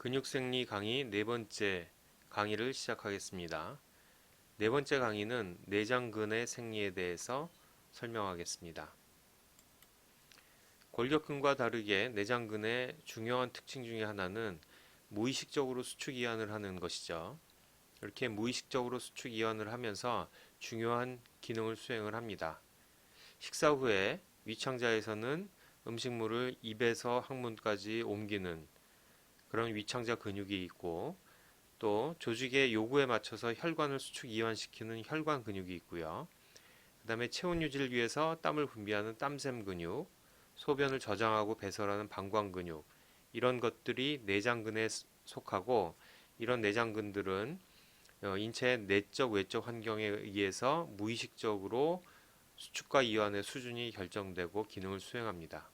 근육생리 강의 네 번째 강의를 시작하겠습니다. 네 번째 강의는 내장근의 생리에 대해서 설명하겠습니다. 골격근과 다르게 내장근의 중요한 특징 중에 하나는 무의식적으로 수축 이완을 하는 것이죠. 이렇게 무의식적으로 수축 이완을 하면서 중요한 기능을 수행을 합니다. 식사 후에 위창자에서는 음식물을 입에서 항문까지 옮기는 그런 위창자 근육이 있고, 또 조직의 요구에 맞춰서 혈관을 수축 이완시키는 혈관 근육이 있고요. 그 다음에 체온 유지를 위해서 땀을 분비하는 땀샘 근육, 소변을 저장하고 배설하는 방광 근육, 이런 것들이 내장근에 속하고, 이런 내장근들은 인체의 내적 외적 환경에 의해서 무의식적으로 수축과 이완의 수준이 결정되고 기능을 수행합니다.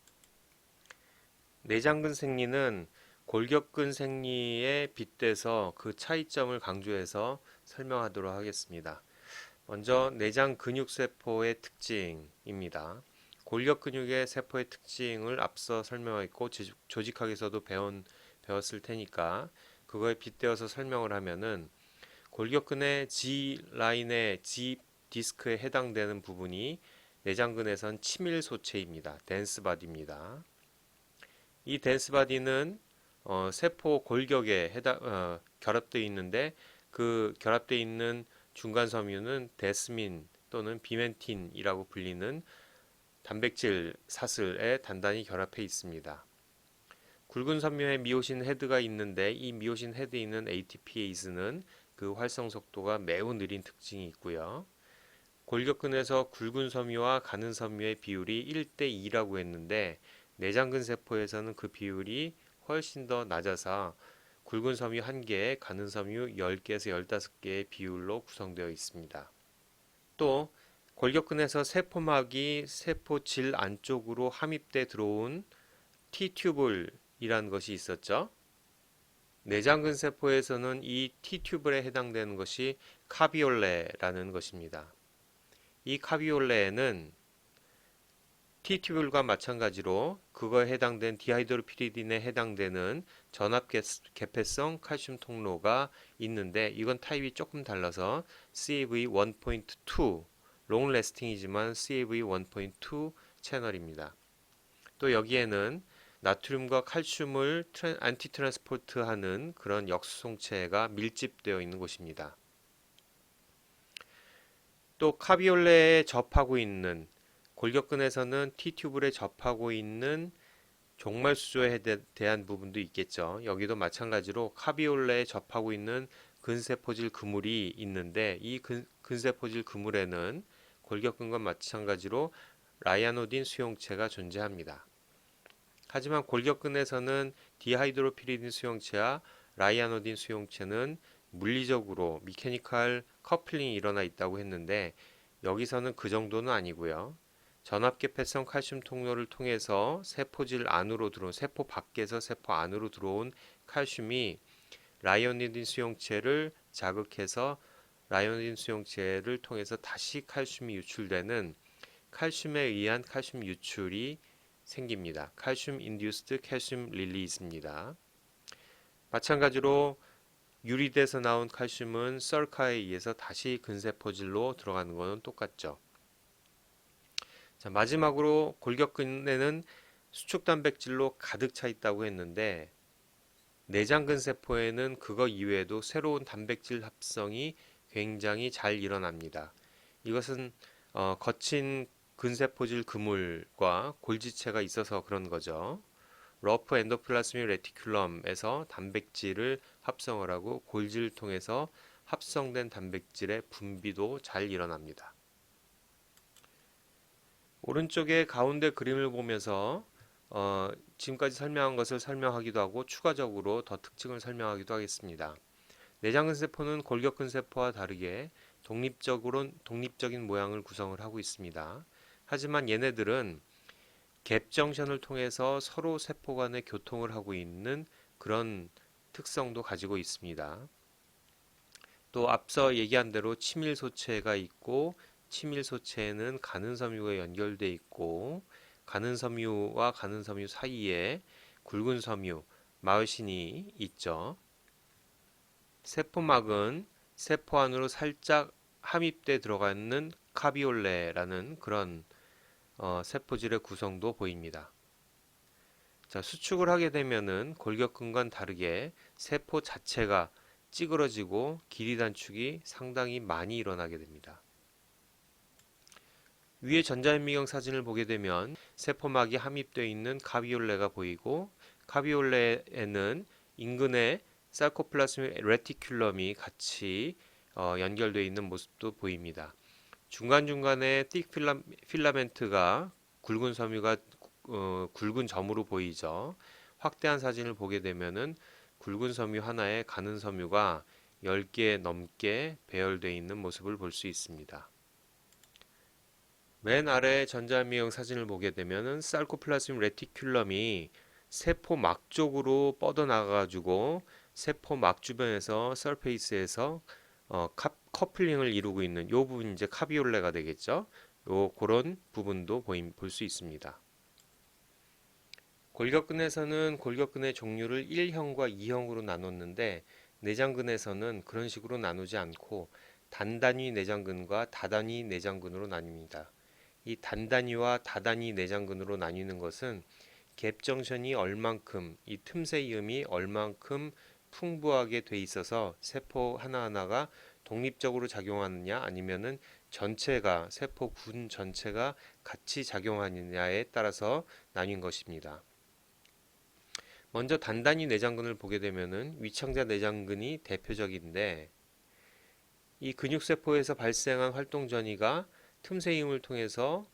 내장근 생리는 골격근 생리에 빗대서 그 차이점을 강조해서 설명하도록 하겠습니다. 먼저 내장 근육 세포의 특징입니다. 골격 근육의 세포의 특징을 앞서 설명했고 조직학에서도 배웠을 테니까 그거에 빗대어서 설명을 하면은, 골격근의 G 라인의 G 디스크에 해당되는 부분이 내장근에선 치밀 소체입니다. 덴스 바디입니다. 이 덴스 바디는 세포 골격에 결합되어 있는데, 그 결합되어 있는 중간 섬유는 데스민 또는 비멘틴이라고 불리는 단백질 사슬에 단단히 결합해 있습니다. 굵은 섬유에 미오신 헤드가 있는데, 이 미오신 헤드에 있는 ATPase는 그 활성 속도가 매우 느린 특징이 있고요. 골격근에서 굵은 섬유와 가는 섬유의 비율이 1대2라고 했는데, 내장근 세포에서는 그 비율이 훨씬 더 낮아서 굵은 섬유 1개에 가는 섬유 10개에서 15개의 비율로 구성되어 있습니다. 또 골격근에서 세포막이 세포질 안쪽으로 함입돼 들어온 T튜블이라는 것이 있었죠. 내장근 세포에서는 이 T튜블에 해당되는 것이 카비올레라는 것입니다. 이 카비올레에는 T튜블과 마찬가지로 그거에 해당된 디하이드로피리딘에 해당되는 전압 개폐성 칼슘 통로가 있는데, 이건 타입이 조금 달라서 CAV1.2 롱 레스팅이지만 CAV1.2 채널입니다. 또 여기에는 나트륨과 칼슘을 안티 트랜스포트하는 그런 역수송체가 밀집되어 있는 곳입니다. 또 카비올레에 접하고 있는, 골격근에서는 T튜블에 접하고 있는 종말수조에 대한 부분도 있겠죠. 여기도 마찬가지로 카비올레에 접하고 있는 근세포질 그물이 있는데, 이 근세포질 그물에는 골격근과 마찬가지로 라이아노딘 수용체가 존재합니다. 하지만 골격근에서는 디하이드로피리딘 수용체와 라이아노딘 수용체는 물리적으로 미케니컬 커플링이 일어나 있다고 했는데, 여기서는 그 정도는 아니고요. 전압개폐성 칼슘 통로를 통해서 세포질 안으로 들어온, 세포 밖에서 세포 안으로 들어온 칼슘이 라이아노딘 수용체를 자극해서 라이아노딘 수용체를 통해서 다시 칼슘이 유출되는 칼슘에 의한 칼슘 유출이 생깁니다. 칼슘 인듀스드 칼슘 릴리즈입니다. 마찬가지로 유리대에서 나온 칼슘은 썰카에 의해서 다시 근세포질로 들어가는 것은 똑같죠. 자, 마지막으로 골격근에는 수축 단백질로 가득 차 있다고 했는데, 내장근 세포에는 그거 이외에도 새로운 단백질 합성이 굉장히 잘 일어납니다. 이것은 거친 근세포질 그물과 골지체가 있어서 그런 거죠. 러프 엔도플라스믹 레티큘럼에서 단백질을 합성을 하고 골지를 통해서 합성된 단백질의 분비도 잘 일어납니다. 오른쪽에 가운데 그림을 보면서 지금까지 설명한 것을 설명하기도 하고 추가적으로 더 특징을 설명하기도 하겠습니다. 내장근 세포는 골격근 세포와 다르게 독립적인 모양을 구성을 하고 있습니다. 하지만 얘네들은 갭 정션을 통해서 서로 세포 간의 교통을 하고 있는 그런 특성도 가지고 있습니다. 또 앞서 얘기한 대로 치밀 소체가 있고, 치밀 소체에는 가는 섬유가 연결돼 있고, 가는 섬유와 가는 섬유 사이에 굵은 섬유, 마으신이 있죠. 세포막은 세포 안으로 살짝 함입돼 들어가는 카비올레라는 그런 세포질의 구성도 보입니다. 자, 수축을 하게 되면은 골격근과는 다르게 세포 자체가 찌그러지고 길이 단축이 상당히 많이 일어나게 됩니다. 위에 전자현미경 사진을 보게 되면 세포막이 함입되어 있는 카비올레가 보이고 카비올레에는 인근에 사르코플라스미 레티큘럼이 같이 연결되어 있는 모습도 보입니다. 중간중간에 틱 필라멘트가 굵은 섬유가 굵은 점으로 보이죠. 확대한 사진을 보게 되면은 굵은 섬유 하나에 가는 섬유가 10개 넘게 배열되어 있는 모습을 볼 수 있습니다. 맨 아래 전자미형 사진을 보게 되면은 사르코플라스미 레티큘럼이 세포막 쪽으로 뻗어나가가지고 세포막 주변에서 서페이스에서 커플링을 이루고 있는 요 부분이 이제 카비올레가 되겠죠. 요 그런 부분도 볼 수 있습니다. 골격근에서는 골격근의 종류를 1형과 2형으로 나눴는데 내장근에서는 그런 식으로 나누지 않고 단단위 내장근과 다단위 내장근으로 나뉩니다. 이 단단위와 다단위 내장근으로 나뉘는 것은 갭정션이 얼만큼, 이 틈새 이음이 얼만큼 풍부하게 돼 있어서 세포 하나하나가 독립적으로 작용하느냐 아니면은 전체가 세포군 전체가 같이 작용하느냐에 따라서 나뉜 것입니다. 먼저 단단위 내장근을 보게 되면은 위창자 내장근이 대표적인데 이 근육세포에서 발생한 활동 전이가 틈새임을 통해서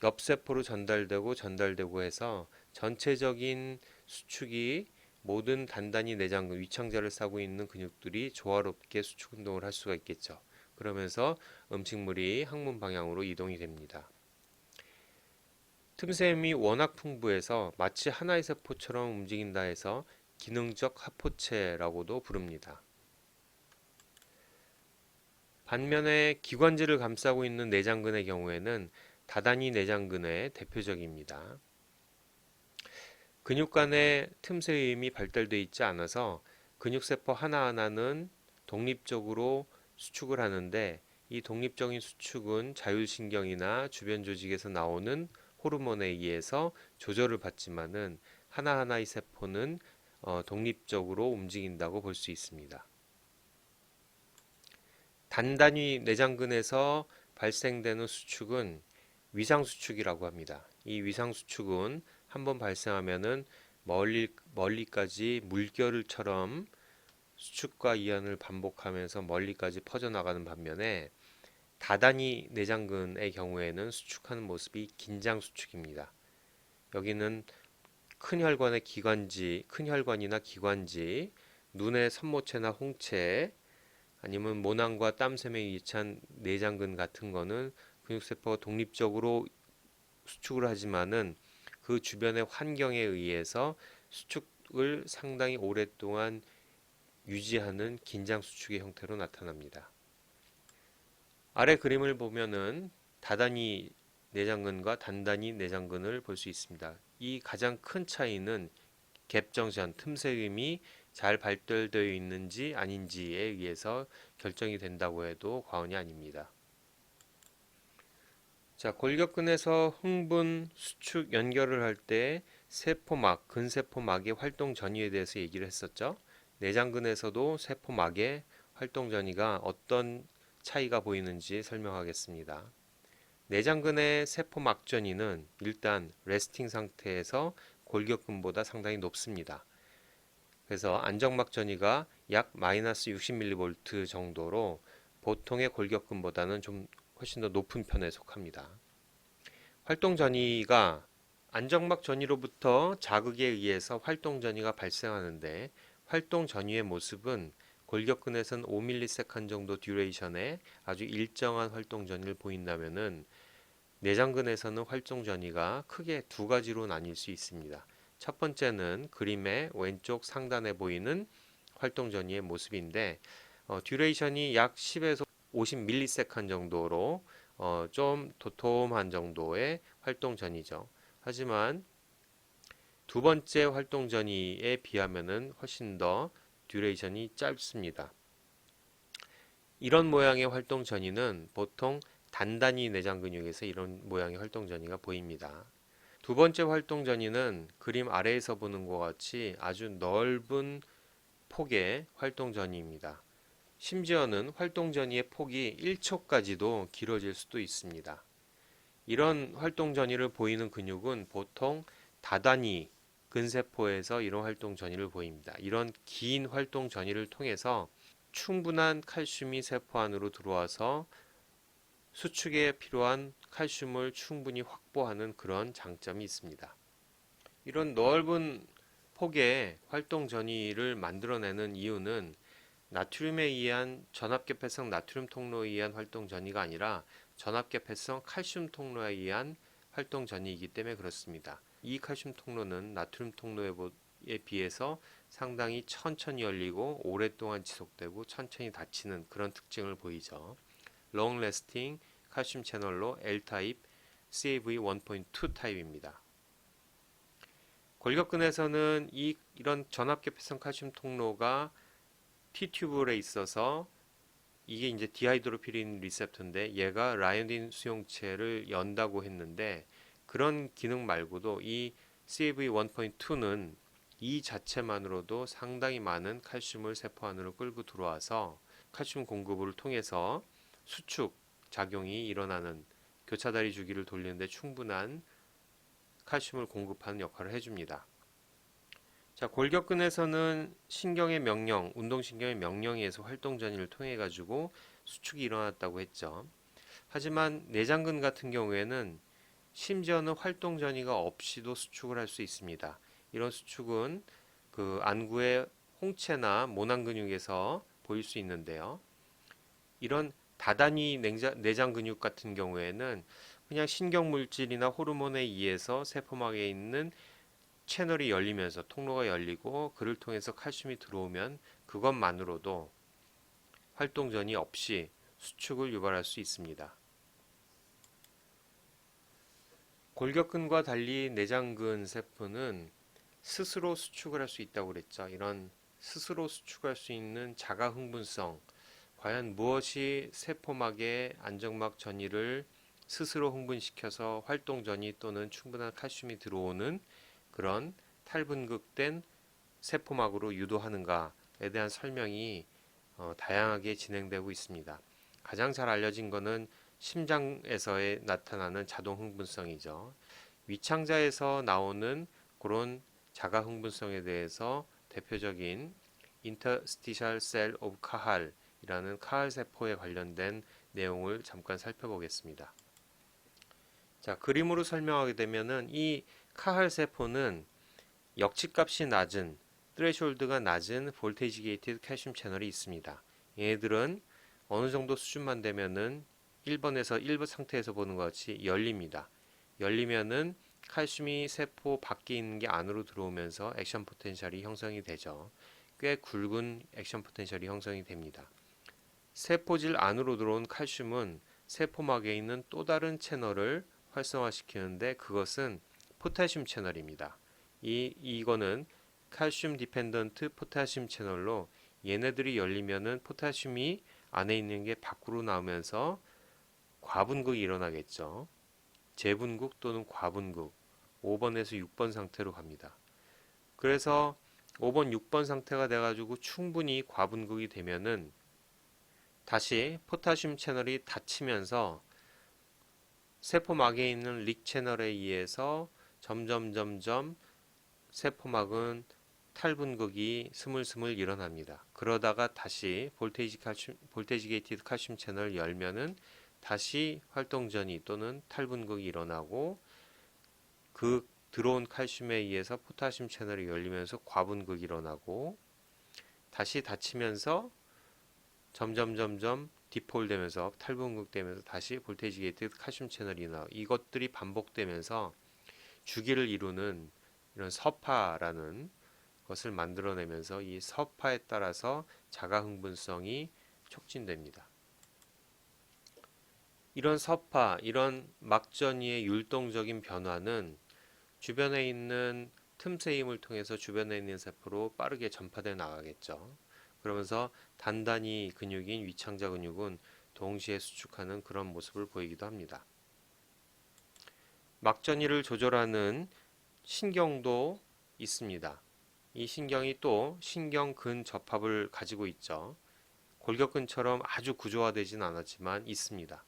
옆세포로 전달되고 해서 전체적인 수축이 모든 단단히 내장근, 위창자를 싸고 있는 근육들이 조화롭게 수축 운동을 할 수가 있겠죠. 그러면서 음식물이 항문 방향으로 이동이 됩니다. 틈새임이 워낙 풍부해서 마치 하나의 세포처럼 움직인다 해서 기능적 하포체라고도 부릅니다. 반면에 기관지를 감싸고 있는 내장근의 경우에는 다단위 내장근의 대표적입니다. 근육 간의 틈새임이 발달되어 있지 않아서 근육세포 하나하나는 독립적으로 수축을 하는데 이 독립적인 수축은 자율신경이나 주변 조직에서 나오는 호르몬에 의해서 조절을 받지만은 하나하나의 세포는 독립적으로 움직인다고 볼 수 있습니다. 단단위 내장근에서 발생되는 수축은 위상수축이라고 합니다. 이 위상수축은 한번 발생하면은 멀리까지 물결처럼 수축과 이완을 반복하면서 멀리까지 퍼져나가는 반면에 다단위 내장근의 경우에는 수축하는 모습이 긴장수축입니다. 여기는 큰 혈관이나 기관지, 눈의 선모체나 홍채, 아니면 모낭과 땀샘에 위치한 내장근 같은 거는 근육세포가 독립적으로 수축을 하지만은 그 주변의 환경에 의해서 수축을 상당히 오랫동안 유지하는 긴장 수축의 형태로 나타납니다. 아래 그림을 보면은 다단위 내장근과 단단위 내장근을 볼 수 있습니다. 이 가장 큰 차이는 갭정션, 틈새임이 잘 발달되어 있는지 아닌지에 의해서 결정이 된다고 해도 과언이 아닙니다. 자, 골격근에서 흥분, 수축 연결을 할 때 세포막, 근세포막의 활동 전이에 대해서 얘기를 했었죠. 내장근에서도 세포막의 활동 전이가 어떤 차이가 보이는지 설명하겠습니다. 내장근의 세포막 전이는 일단 레스팅 상태에서 골격근보다 상당히 높습니다. 그래서 안정막 전이가 약 마이너스 60mV 정도로 보통의 골격근보다는 좀 훨씬 더 높은 편에 속합니다. 활동 전이가 안정막 전이로부터 자극에 의해서 활동 전이가 발생하는데 활동 전이의 모습은 골격근에서는 5ms 정도 듀레이션의 아주 일정한 활동 전이를 보인다면은 내장근에서는 활동 전이가 크게 두 가지로 나뉠 수 있습니다. 첫 번째는 그림의 왼쪽 상단에 보이는 활동 전이의 모습인데 듀레이션이 약 10에서 50ms 정도로 좀 도톰한 정도의 활동 전이죠. 하지만 두 번째 활동 전이에 비하면은 훨씬 더 듀레이션이 짧습니다. 이런 모양의 활동 전이는 보통 단단히 내장 근육에서 이런 모양의 활동 전이가 보입니다. 두 번째 활동 전이는 그림 아래에서 보는 것 같이 아주 넓은 폭의 활동 전이입니다. 심지어는 활동 전이의 폭이 1초까지도 길어질 수도 있습니다. 이런 활동 전이를 보이는 근육은 보통 다단위 근세포에서 이런 활동 전이를 보입니다. 이런 긴 활동 전이를 통해서 충분한 칼슘이 세포 안으로 들어와서 수축에 필요한 칼슘을 충분히 확보하는 그런 장점이 있습니다. 이런 넓은 폭의 활동 전이를 만들어내는 이유는 나트륨에 의한 전압계폐성 나트륨 통로에 의한 활동 전이가 아니라 전압계폐성 칼슘 통로에 의한 활동 전이이기 때문에 그렇습니다. 이 칼슘 통로는 나트륨 통로에 비해서 상당히 천천히 열리고 오랫동안 지속되고 천천히 닫히는 그런 특징을 보이죠. Long Lasting 칼슘 채널로 L타입 CAV1.2 타입입니다. 골격근에서는 이런 전압계폐성 칼슘 통로가 T튜브에 있어서 이게 이제 디하이드로피린 리셉터인데 얘가 라이오딘 수용체를 연다고 했는데 그런 기능 말고도 이 CAV1.2는 이 자체만으로도 상당히 많은 칼슘을 세포 안으로 끌고 들어와서 칼슘 공급을 통해서 수축 작용이 일어나는 교차다리 주기를 돌리는데 충분한 칼슘을 공급하는 역할을 해줍니다. 자, 골격근에서는 신경의 명령, 운동신경의 명령에 의해서 활동 전이를 통해 가지고 수축이 일어났다고 했죠. 하지만 내장근 같은 경우에는 심지어는 활동 전이가 없이도 수축을 할 수 있습니다. 이런 수축은 그 안구의 홍채나 모낭 근육에서 보일 수 있는데요. 이런 다단위 내장 근육 같은 경우에는 그냥 신경 물질이나 호르몬에 의해서 세포막에 있는 채널이 열리면서 통로가 열리고 그를 통해서 칼슘이 들어오면 그것만으로도 활동 전이 없이 수축을 유발할 수 있습니다. 골격근과 달리 내장근 세포는 스스로 수축을 할 수 있다고 그랬죠. 이런 스스로 수축할 수 있는 자가 흥분성, 과연 무엇이 세포막의 안정막 전이를 스스로 흥분시켜서 활동 전이 또는 충분한 칼슘이 들어오는 그런 탈분극된 세포막으로 유도하는가에 대한 설명이 다양하게 진행되고 있습니다. 가장 잘 알려진 것은 심장에서 나타나는 자동 흥분성이죠. 위창자에서 나오는 그런 자가 흥분성에 대해서 대표적인 Interstitial Cell of Cahal이라는 카할 세포에 관련된 내용을 잠깐 살펴보겠습니다. 자, 그림으로 설명하게 되면은 이 카할 세포는 역치값이 낮은 트레시홀드가 낮은 볼테이지 게이티드 칼슘 채널이 있습니다. 얘네들은 어느 정도 수준만 되면은 1번에서 1번 상태에서 보는 것 같이 열립니다. 열리면은 칼슘이 세포 밖에 있는 게 안으로 들어오면서 액션 포텐셜이 형성이 되죠. 꽤 굵은 액션 포텐셜이 형성이 됩니다. 세포질 안으로 들어온 칼슘은 세포막에 있는 또 다른 채널을 활성화시키는데 그것은 포타슘 채널입니다. 이거는 칼슘 디펜던트 포타슘 채널로 얘네들이 열리면은 포타슘이 안에 있는 게 밖으로 나오면서 과분극이 일어나겠죠. 재분극 또는 과분극 5번에서 6번 상태로 갑니다. 그래서 5번, 6번 상태가 돼가지고 충분히 과분극이 되면은 다시 포타슘 채널이 닫히면서 세포막에 있는 릭 채널에 의해서 점점 세포막은 탈분극이 스물스물 일어납니다. 그러다가 다시 볼테이지 게이티드 칼슘 채널을 열면은 다시 활동전이 또는 탈분극이 일어나고 그 들어온 칼슘에 의해서 포타슘 채널이 열리면서 과분극이 일어나고 다시 닫히면서 점점 디폴되면서 탈분극되면서 다시 볼테이지 게이티드 칼슘 채널이 나오고 이것들이 반복되면서 주기를 이루는 이런 서파라는 것을 만들어내면서 이 서파에 따라서 자가 흥분성이 촉진됩니다. 이런 서파, 이런 막전이의 율동적인 변화는 주변에 있는 틈새 힘을 통해서 주변에 있는 세포로 빠르게 전파돼 나가겠죠. 그러면서 단단히 근육인 위창자 근육은 동시에 수축하는 그런 모습을 보이기도 합니다. 막전이를 조절하는 신경도 있습니다. 이 신경이 또 신경 근접합을 가지고 있죠. 골격근처럼 아주 구조화되진 않았지만 있습니다.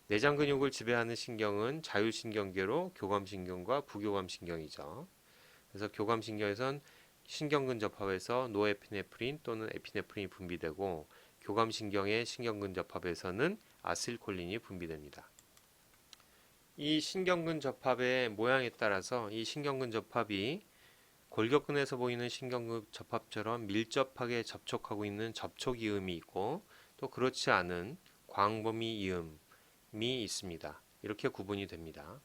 내장 근육을 지배하는 신경은 자율신경계로 교감신경과 부교감신경이죠. 그래서 교감신경에선 신경근접합에서 노에피네프린 또는 에피네프린이 분비되고 교감신경의 신경근접합에서는 아세틸콜린이 분비됩니다. 이 신경근접합의 모양에 따라서 이 신경근접합이 골격근에서 보이는 신경근접합처럼 밀접하게 접촉하고 있는 접촉이음이 있고 또 그렇지 않은 광범위 이음이 있습니다. 이렇게 구분이 됩니다.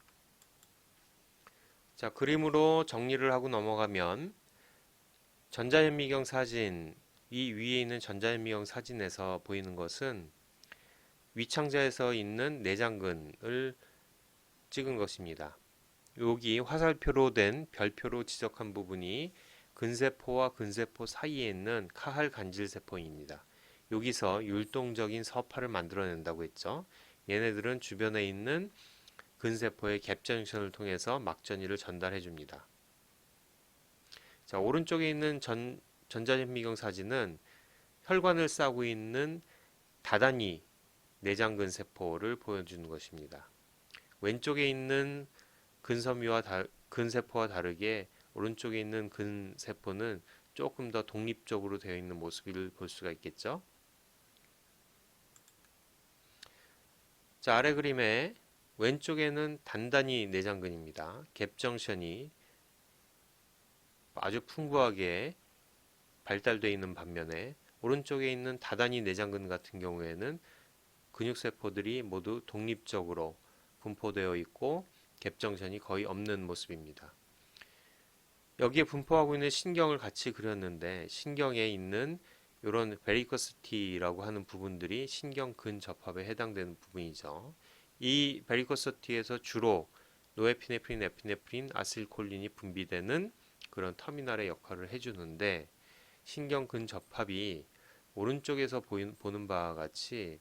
자, 그림으로 정리를 하고 넘어가면 전자현미경 사진, 이 위에 있는 전자현미경 사진에서 보이는 것은 위창자에서 있는 내장근을 찍은 것입니다. 여기 화살표로 된 별표로 지적한 부분이 근세포와 근세포 사이에 있는 카할 간질세포입니다. 여기서 율동적인 서파를 만들어낸다고 했죠. 얘네들은 주변에 있는 근세포의 갭전션을 통해서 막전이를 전달해 줍니다. 자, 오른쪽에 있는 전자현미경 사진은 혈관을 싸고 있는 다단위 내장근세포를 보여주는 것입니다. 왼쪽에 있는 근세포와 다르게 오른쪽에 있는 근세포는 조금 더 독립적으로 되어 있는 모습을 볼 수가 있겠죠. 자, 아래 그림에 왼쪽에는 단단히 내장근입니다. 갭정션이 아주 풍부하게 발달되어 있는 반면에 오른쪽에 있는 다단히 내장근 같은 경우에는 근육세포들이 모두 독립적으로 분포되어 있고 갭정션이 거의 없는 모습입니다. 여기에 분포하고 있는 신경을 같이 그렸는데 신경에 있는 이런 베리코스티라고 하는 부분들이 신경 근접합에 해당되는 부분이죠. 이 베리코스티에서 주로 노에피네프린, 에피네프린, 아세틸콜린이 분비되는 그런 터미널의 역할을 해주는데 신경 근접합이 오른쪽에서 보는 바와 같이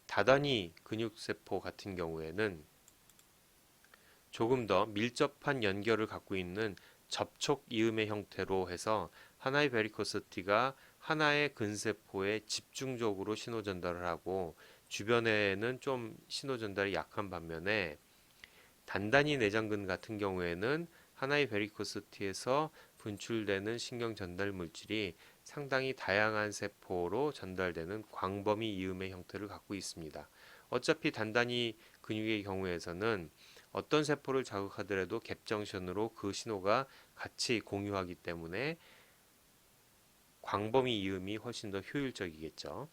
다단위 근육세포 같은 경우에는 조금 더 밀접한 연결을 갖고 있는 접촉 이음의 형태로 해서 하나의 베리코스티가 하나의 근세포에 집중적으로 신호 전달을 하고 주변에는 좀 신호 전달이 약한 반면에 단단히 내장근 같은 경우에는 하나의 베리코스티에서 분출되는 신경 전달 물질이 상당히 다양한 세포로 전달되는 광범위 이음의 형태를 갖고 있습니다. 어차피 단단히 근육의 경우에서는 어떤 세포를 자극하더라도 갭정션으로 그 신호가 같이 공유하기 때문에 광범위 이음이 훨씬 더 효율적이겠죠.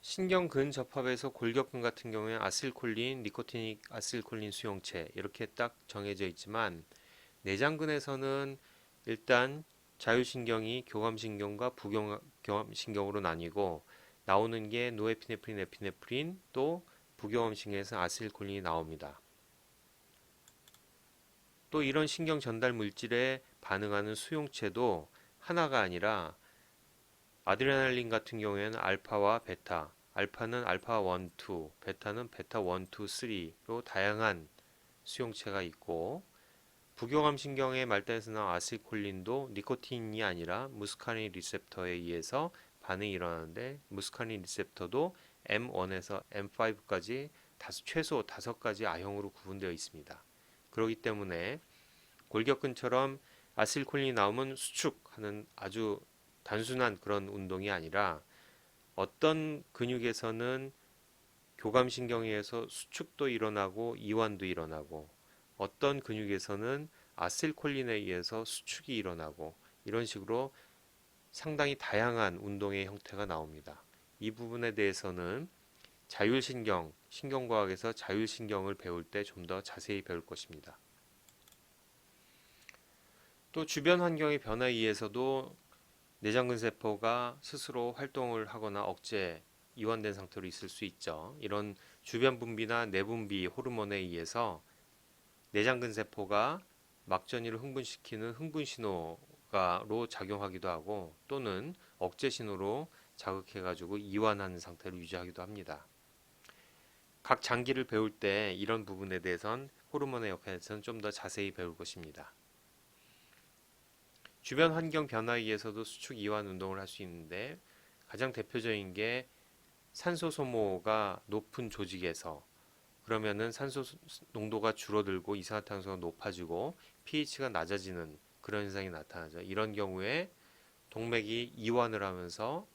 신경 근접합에서 골격근 같은 경우에 아세틸콜린, 니코티닉 아세틸콜린 수용체 이렇게 딱 정해져 있지만 내장근에서는 일단 자율신경이 교감신경과 부교감신경으로 나뉘고 나오는 게 노에피네프린, 에피네프린 또 부교감신경에서 아세틸콜린이 나옵니다. 또 이런 신경 전달 물질에 반응하는 수용체도 하나가 아니라 아드레날린 같은 경우에는 알파와 베타, 알파는 알파 1, 2, 베타는 베타 1, 2, 3로 다양한 수용체가 있고 부교감신경의 말단에서 나온 아세틸콜린도 니코틴이 아니라 무스카린 리셉터에 의해서 반응이 일어나는데 무스카린 리셉터도 M1에서 M5까지 최소 5가지 아형으로 구분되어 있습니다. 그렇기 때문에 골격근처럼 아세틸콜린이 나오면 수축하는 아주 단순한 그런 운동이 아니라 어떤 근육에서는 교감신경에 의해서 수축도 일어나고 이완도 일어나고 어떤 근육에서는 아세틸콜린에 의해서 수축이 일어나고 이런 식으로 상당히 다양한 운동의 형태가 나옵니다. 이 부분에 대해서는 자율신경, 신경과학에서 자율신경을 배울 때 좀 더 자세히 배울 것입니다. 또 주변 환경의 변화에 의해서도 내장근세포가 스스로 활동을 하거나 억제, 이완된 상태로 있을 수 있죠. 이런 주변 분비나 내분비 호르몬에 의해서 내장근 세포가 막전이를 흥분시키는 흥분 신호가로 작용하기도 하고 또는 억제 신호로 자극해가지고 이완하는 상태를 유지하기도 합니다. 각 장기를 배울 때 이런 부분에 대해선 호르몬의 역할에 대해서는 좀 더 자세히 배울 것입니다. 주변 환경 변화에 의해서도 수축 이완 운동을 할 수 있는데 가장 대표적인 게 산소 소모가 높은 조직에서 그러면은 산소 농도가 줄어들고 이산화탄소가 높아지고 pH가 낮아지는 그런 현상이 나타나죠. 이런 경우에 동맥이 이완을 하면서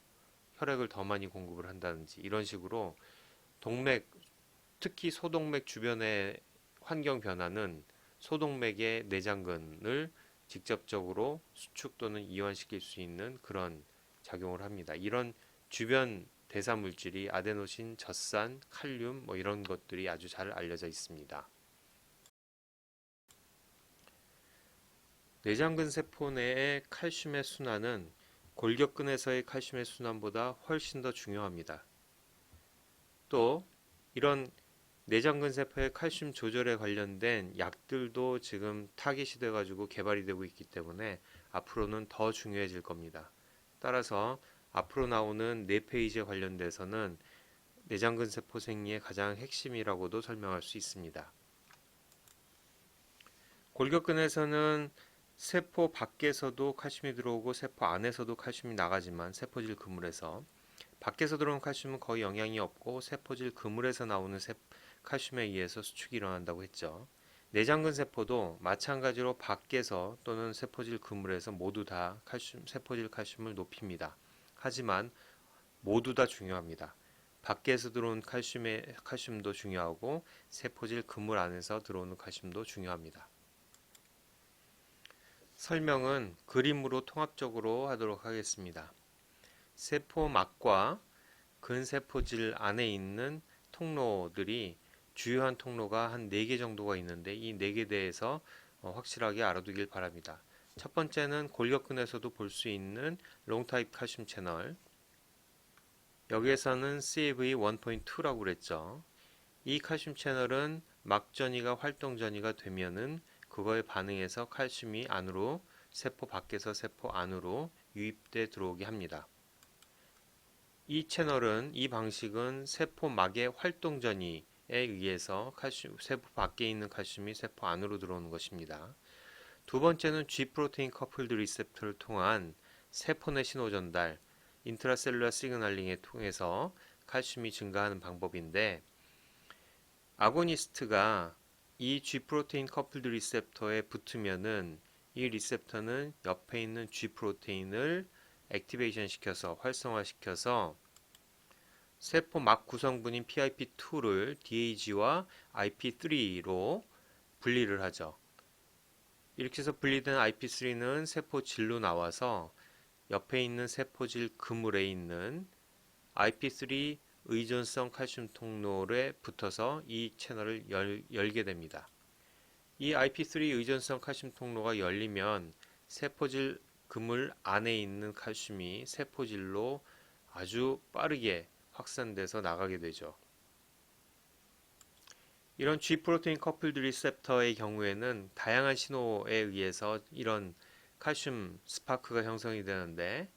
혈액을 더 많이 공급을 한다든지 이런 식으로 동맥, 특히 소동맥 주변의 환경 변화는 소동맥의 내장근을 직접적으로 수축 또는 이완시킬 수 있는 그런 작용을 합니다. 이런 주변 대사 물질이 아데노신, 젖산, 칼륨 뭐 이런 것들이 아주 잘 알려져 있습니다. 내장근 세포 내의 칼슘의 순환은 골격근에서의 칼슘의 순환보다 훨씬 더 중요합니다. 또 이런 내장근 세포의 칼슘 조절에 관련된 약들도 지금 타깃이 돼가지고 개발이 되고 있기 때문에 앞으로는 더 중요해질 겁니다. 따라서 앞으로 나오는 4페이지에 관련돼서는 내장근 세포 생리의 가장 핵심이라고도 설명할 수 있습니다. 골격근에서는 세포 밖에서도 칼슘이 들어오고 세포 안에서도 칼슘이 나가지만 세포질 그물에서 밖에서 들어오는 칼슘은 거의 영향이 없고 세포질 그물에서 나오는 칼슘에 의해서 수축이 일어난다고 했죠. 내장근 세포도 마찬가지로 밖에서 또는 세포질 그물에서 모두 다 세포질 칼슘을 높입니다. 하지만 모두 다 중요합니다. 밖에서 들어오는 칼슘도 중요하고 세포질 그물 안에서 들어오는 칼슘도 중요합니다. 설명은 그림으로 통합적으로 하도록 하겠습니다. 세포막과 근세포질 안에 있는 통로들이 주요한 통로가 한 4개 정도가 있는데 이 4개 대해서 확실하게 알아두길 바랍니다. 첫 번째는 골격근에서도 볼 수 있는 롱타입 칼슘 채널, 여기에서는 CAV1.2라고 그랬죠. 이 칼슘 채널은 막전이가 활동전이가 되면은 그거에 반응해서 칼슘이 안으로 세포 밖에서 세포 안으로 유입돼 들어오게 합니다. 이 채널은 이 방식은 세포막의 활동전이에 의해서 세포 밖에 있는 칼슘이 세포 안으로 들어오는 것입니다. 두 번째는 G 프로테인 커플드 리셉터를 통한 세포 내 신호 전달, 인트라셀룰라 시그널링에 통해서 칼슘이 증가하는 방법인데 아고니스트가 이 G 프로테인 커플드 리셉터에 붙으면은 이 리셉터는 옆에 있는 G 프로테인을 액티베이션 시켜서 활성화시켜서 세포 막 구성분인 PIP2를 DAG와 IP3로 분리를 하죠. 이렇게 해서 분리된 IP3는 세포질로 나와서 옆에 있는 세포질 그물에 있는 IP3 의존성 칼슘 통로에 붙어서 이 채널을 열게 됩니다. 이 IP3 의존성 칼슘 통로가 열리면 세포질 그물 안에 있는 칼슘이 세포질로 아주 빠르게 확산돼서 나가게 되죠. 이런 G 프로테인 커플드 리셉터의 경우에는 다양한 신호에 의해서 이런 칼슘 스파크가 형성이 되는데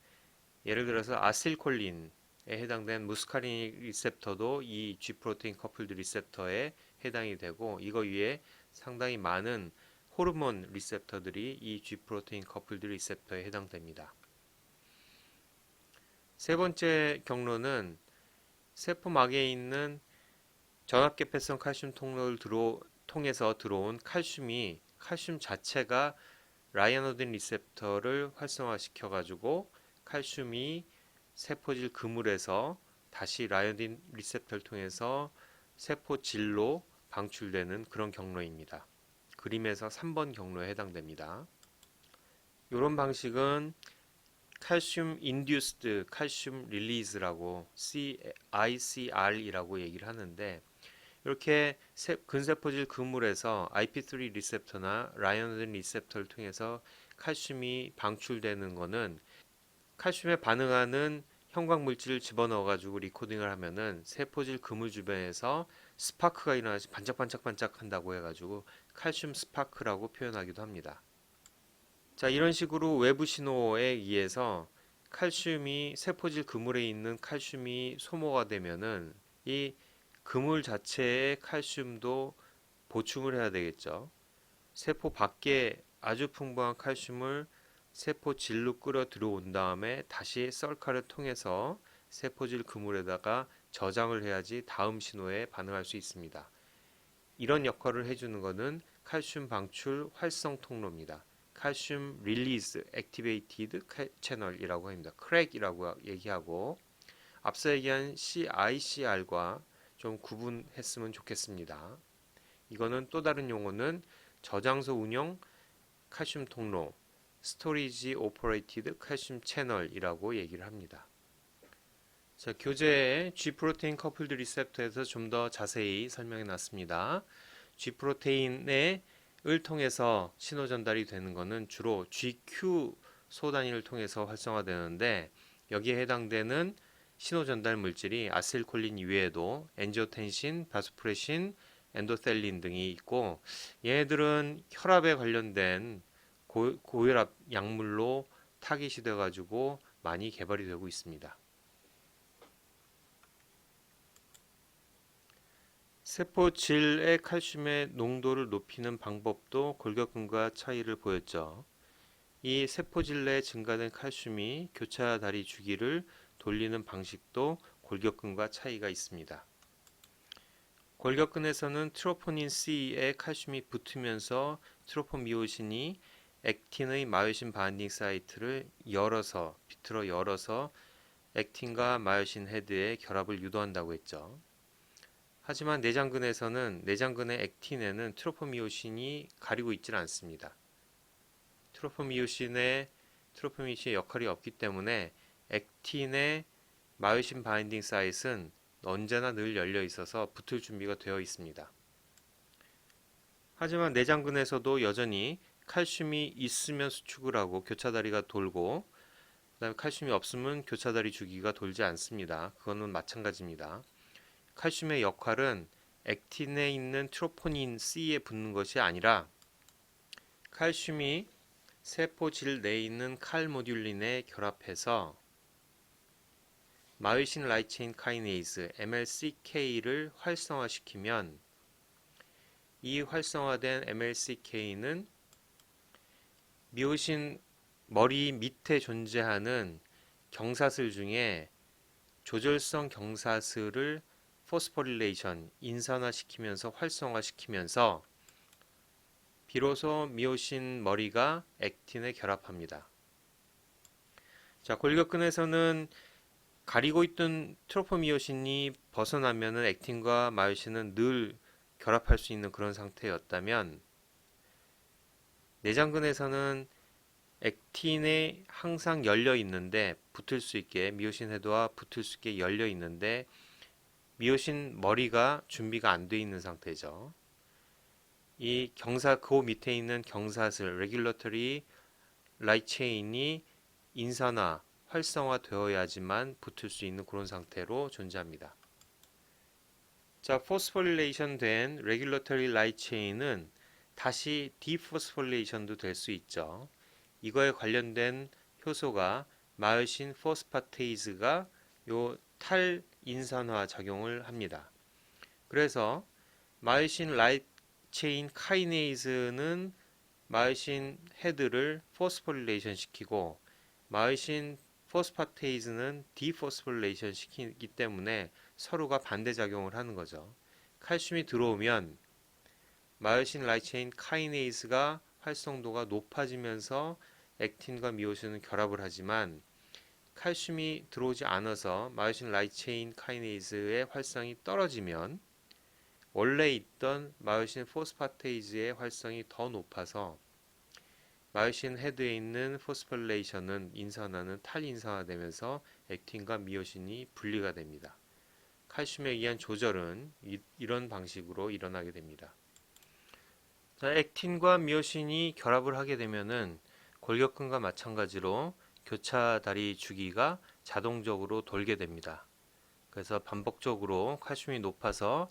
예를 들어서 아실콜린에 해당된 무스카린 리셉터도 이 G 프로테인 커플드 리셉터에 해당이 되고 이거 위에 상당히 많은 호르몬 리셉터들이 이 G 프로테인 커플드 리셉터에 해당됩니다. 세 번째 경로는 세포막에 있는 전압계폐성 칼슘 통로를 통해서 들어온 칼슘 자체가 라이아노딘 리셉터를 활성화시켜 가지고 칼슘이 세포질 그물에서 다시 라이아노딘 리셉터를 통해서 세포질로 방출되는 그런 경로입니다. 그림에서 3번 경로에 해당됩니다. 이런 방식은 칼슘 인듀스드 칼슘 릴리즈라고 ICR이라고 얘기를 하는데 이렇게 근세포질 그물에서 IP3 리셉터나 라이아노딘 리셉터를 통해서 칼슘이 방출되는 것은 칼슘에 반응하는 형광 물질을 집어넣어 가지고 리코딩을 하면은 세포질 그물 주변에서 스파크가 일어나서 반짝반짝반짝 한다고 해가지고 칼슘 스파크라고 표현하기도 합니다. 자, 이런 식으로 외부 신호에 의해서 칼슘이 세포질 그물에 있는 칼슘이 소모가 되면은 이 그물 자체의 칼슘도 보충을 해야 되겠죠. 세포 밖에 아주 풍부한 칼슘을 세포질로 끌어 들어온 다음에 다시 썰카를 통해서 세포질 그물에다가 저장을 해야지 다음 신호에 반응할 수 있습니다. 이런 역할을 해주는 것은 칼슘 방출 활성 통로입니다. 칼슘 릴리즈 액티베이티드 채널이라고 합니다. 크랙이라고 얘기하고 앞서 얘기한 CICR과 좀 구분했으면 좋겠습니다. 이거는 또 다른 용어는 저장소 운영 칼슘 통로, 스토리지 오퍼레이티드 칼슘 채널이라고 얘기를 합니다. 자, 교재에 G 프로테인 커플드 리셉터에서 좀 더 자세히 설명해 놨습니다. G 프로테인을 통해서 신호 전달이 되는 것은 주로 GQ 소단위를 통해서 활성화되는데 여기에 해당되는 신호 전달 물질이 아세틸콜린 이외에도 엔지오텐신, 바소프레신, 엔도텔린 등이 있고 얘네들은 혈압에 관련된 고혈압 약물로 타깃이 되어 가지고 많이 개발이 되고 있습니다. 세포질의 칼슘의 농도를 높이는 방법도 골격근과 차이를 보였죠. 이 세포질 내에 증가된 칼슘이 교차 다리 주기를 돌리는 방식도 골격근과 차이가 있습니다. 골격근에서는 트로포닌 C에 칼슘이 붙으면서 트로포미오신이 액틴의 마요신 바인딩 사이트를 비틀어 열어서 액틴과 마요신 헤드의 결합을 유도한다고 했죠. 하지만 내장근에서는 내장근의 액틴에는 트로포미오신이 가리고 있질 않습니다. 트로포미오신의 역할이 없기 때문에 액틴의 마요신 바인딩 사이트는 언제나 늘 열려 있어서 붙을 준비가 되어 있습니다. 하지만 내장근에서도 여전히 칼슘이 있으면 수축을 하고 교차다리가 돌고 그다음에 칼슘이 없으면 교차다리 주기가 돌지 않습니다. 그거는 마찬가지입니다. 칼슘의 역할은 액틴에 있는 트로포닌 C에 붙는 것이 아니라 칼슘이 세포질 내에 있는 칼모듈린에 결합해서 마요신 라이트체인 카이네이즈 MLCK를 활성화시키면 이 활성화된 MLCK는 미오신 머리 밑에 존재하는 경사슬 중에 조절성 경사슬을 포스포릴레이션, 인산화시키면서 활성화시키면서 비로소 미오신 머리가 액틴에 결합합니다. 자, 골격근에서는 가리고 있던 트로포미오신이 벗어나면은 액틴과 마요신은 늘 결합할 수 있는 그런 상태였다면 내장근에서는 액틴에 항상 열려 있는데 붙을 수 있게 미오신 헤드와 붙을 수 있게 열려 있는데 미오신 머리가 준비가 안 돼 있는 상태죠. 이 그 밑에 있는 경사슬 레귤러터리 라이트 체인이 인산화, 활성화 되어야지만 붙을 수 있는 그런 상태로 존재합니다. 자, 포스포릴레이션 된 레귤러터리 라이트 체인은 다시 디포스포릴레이션도 될 수 있죠. 이거에 관련된 효소가 마요신 포스파테이즈가 요 탈인산화 작용을 합니다. 그래서 마요신 라이트 체인 카이네이즈는 마요신 헤드를 포스포릴레이션 시키고 마요신 포스파테이즈는 디포스포릴레이션 시키기 때문에 서로가 반대 작용을 하는 거죠. 칼슘이 들어오면 마요신 라이트 체인 카이네이즈가 활성도가 높아지면서 액틴과 미오신은 결합을 하지만 칼슘이 들어오지 않아서 마요신 라이트 체인 카이네이즈의 활성이 떨어지면 원래 있던 마요신 포스파테이즈의 활성이 더 높아서 마요신 헤드에 있는 포스포릴레이션은 인산화는 탈인산화되면서 액틴과 미오신이 분리가 됩니다. 칼슘에 의한 조절은 이런 방식으로 일어나게 됩니다. 자, 액틴과 미오신이 결합을 하게 되면은 골격근과 마찬가지로 교차다리 주기가 자동적으로 돌게 됩니다. 그래서 반복적으로 칼슘이 높아서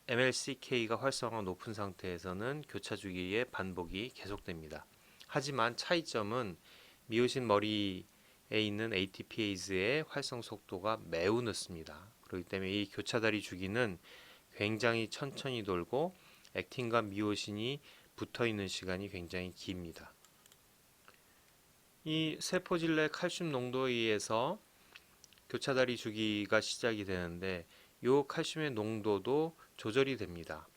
MLCK가 활성화가 높은 상태에서는 교차 주기의 반복이 계속됩니다. 하지만 차이점은 미오신 머리에 있는 ATPase의 활성 속도가 매우 늦습니다. 그렇기 때문에 이 교차다리 주기는 굉장히 천천히 돌고 액틴과 미오신이 붙어 있는 시간이 굉장히 깁니다. 이 세포질 내 칼슘 농도에 의해서 교차다리 주기가 시작이 되는데 이 칼슘의 농도도 조절이 됩니다.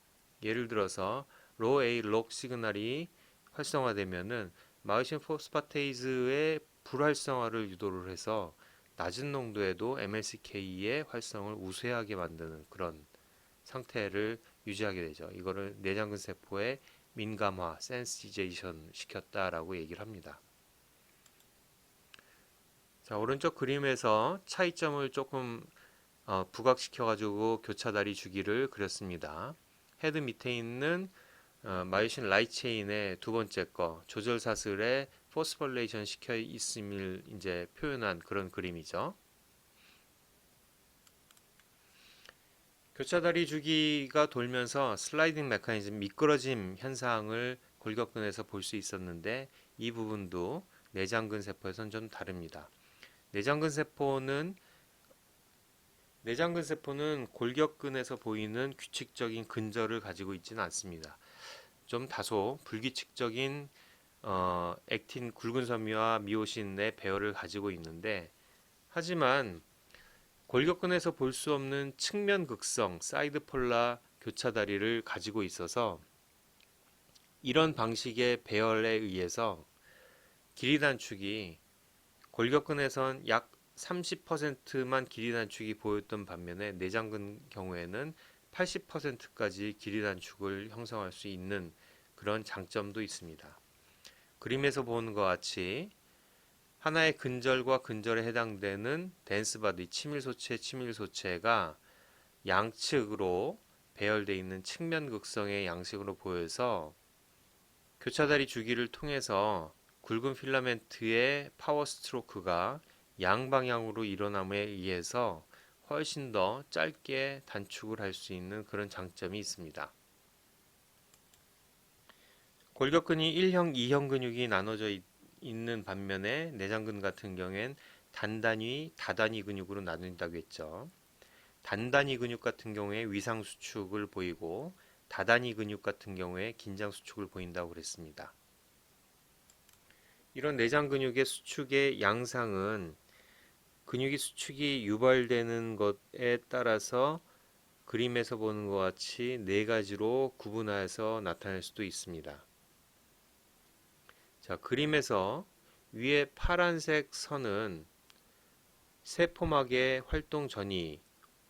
예를 들어서 RAW 록 시그널이 활성화되면은 마이오신 포스파테이즈의 불활성화를 유도를 해서 낮은 농도에도 MLCK의 활성을 우세하게 만드는 그런 상태를 유지하게 되죠. 이거를 내장근 세포의 민감화, 센시제이션 시켰다라고 얘기를 합니다. 자, 오른쪽 그림에서 차이점을 조금 부각시켜 가지고 교차다리 주기를 그렸습니다. 헤드 밑에 있는 마이오신 라이트 체인의 두 번째 거 조절 사슬에 포스폴레이션 시켜 있음을 이제 표현한 그런 그림이죠. 교차다리 주기가 돌면서 슬라이딩 메커니즘 미끄러짐 현상을 골격근에서 볼 수 있었는데 이 부분도 내장근 세포에서는 좀 다릅니다. 내장근 세포는 골격근에서 보이는 규칙적인 근절을 가지고 있지는 않습니다. 좀 다소 불규칙적인 액틴 굵은 섬유와 미오신의 배열을 가지고 있는데 하지만 골격근에서 볼 수 없는 측면 극성 사이드 폴라 교차다리를 가지고 있어서 이런 방식의 배열에 의해서 길이 단축이 골격근에선 약 30%만 길이 단축이 보였던 반면에 내장근 경우에는 80%까지 길이 단축을 형성할 수 있는 그런 장점도 있습니다. 그림에서 보는 것 같이 하나의 근절과 근절에 해당되는 댄스바디 치밀소체가 양측으로 배열되어 있는 측면 극성의 양식으로 보여서 교차다리 주기를 통해서 굵은 필라멘트의 파워 스트로크가 양방향으로 일어남에 의해서 훨씬 더 짧게 단축을 할 수 있는 그런 장점이 있습니다. 골격근이 1형, 2형 근육이 나눠져 있는 반면에 내장근 같은 경우엔 다단위 근육으로 나눈다고 했죠. 단단위 근육 같은 경우에 위상 수축을 보이고 다단위 근육 같은 경우에 긴장 수축을 보인다고 그랬습니다. 이런 내장 근육의 수축의 양상은 근육이 수축이 유발되는 것에 따라서 그림에서 보는 것 같이 네 가지로 구분해서 나타낼 수도 있습니다. 자, 그림에서 위에 파란색 선은 세포막의 활동 전이,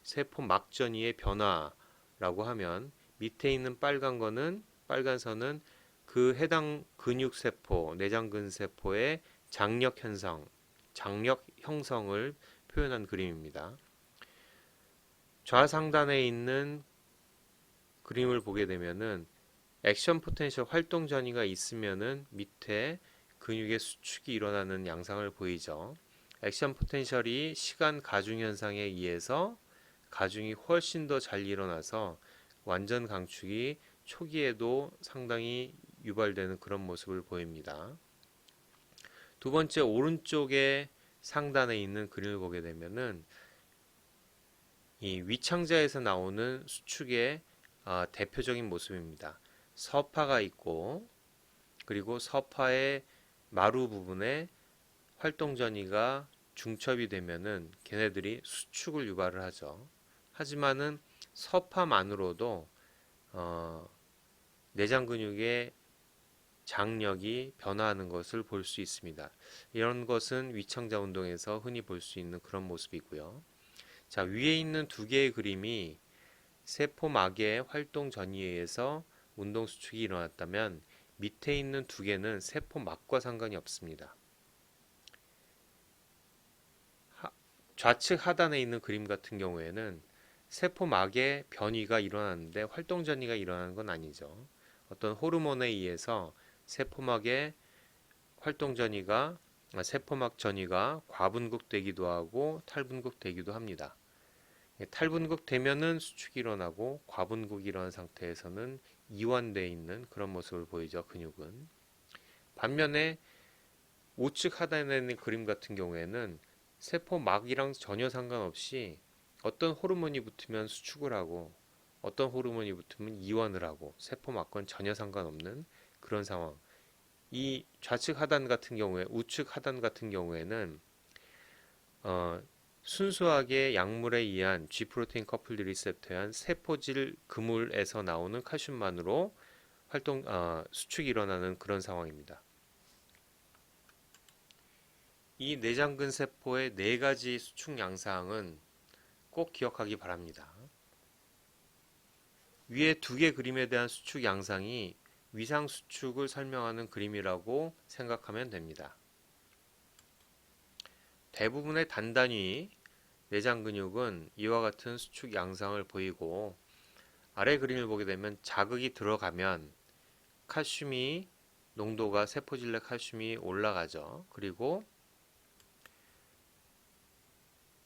세포막 전이의 변화라고 하면 밑에 있는 빨간 선은 그 해당 근육 세포, 내장근 세포의 장력 형성을 표현한 그림입니다. 좌상단에 있는 그림을 보게 되면은 액션 포텐셜 활동 전이가 있으면은 밑에 근육의 수축이 일어나는 양상을 보이죠. 액션 포텐셜이 시간 가중 현상에 의해서 가중이 훨씬 더 잘 일어나서 완전 강축이 초기에도 상당히 유발되는 그런 모습을 보입니다. 두 번째 오른쪽에 상단에 있는 그림을 보게 되면은 이 위창자에서 나오는 수축의 대표적인 모습입니다. 서파가 있고 그리고 서파의 마루 부분에 활동 전이가 중첩이 되면은 걔네들이 수축을 유발을 하죠. 하지만은 서파만으로도 내장 근육의 장력이 변화하는 것을 볼 수 있습니다. 이런 것은 위창자 운동에서 흔히 볼 수 있는 그런 모습이고요. 자, 위에 있는 두 개의 그림이 세포막의 활동 전이에 의해서 운동 수축이 일어났다면 밑에 있는 두 개는 세포막과 상관이 없습니다. 좌측 하단에 있는 그림 같은 경우에는 세포막의 변이가 일어나는데 활동 전이가 일어나는 건 아니죠. 어떤 호르몬에 의해서 세포막의 활동 전이가 세포막 전이가 과분극되기도 하고 탈분극되기도 합니다. 탈분극되면은 수축이 일어나고 과분극이 일어난 상태에서는 이완되어 있는 그런 모습을 보이죠. 근육은. 반면에 우측 하단에 있는 그림 같은 경우에는 세포막이랑 전혀 상관없이 어떤 호르몬이 붙으면 수축을 하고 어떤 호르몬이 붙으면 이완을 하고 세포막과는 전혀 상관없는 그런 상황. 이 좌측 하단 같은 경우에 우측 하단 같은 경우에는 어, 순수하게 약물에 의한 G 프로테인 커플드 리셉터에 의한 세포질 그물에서 나오는 칼슘만으로 수축이 일어나는 그런 상황입니다. 이 내장근 세포의 네 가지 수축 양상은 꼭 기억하기 바랍니다. 위에 두 개 그림에 대한 수축 양상이 위상 수축을 설명하는 그림이라고 생각하면 됩니다. 대부분의 단단위 내장 근육은 이와 같은 수축 양상을 보이고 아래 그림을 보게 되면 자극이 들어가면 칼슘이 농도가 세포질 내 칼슘이 올라가죠. 그리고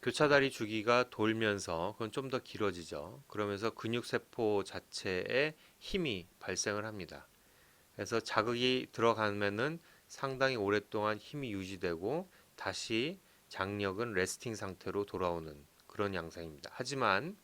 교차다리 주기가 돌면서 그건 좀 더 길어지죠. 그러면서 근육세포 자체에 힘이 발생을 합니다. 그래서 자극이 들어가면은 상당히 오랫동안 힘이 유지되고 다시 장력은 레스팅 상태로 돌아오는 그런 양상입니다. 하지만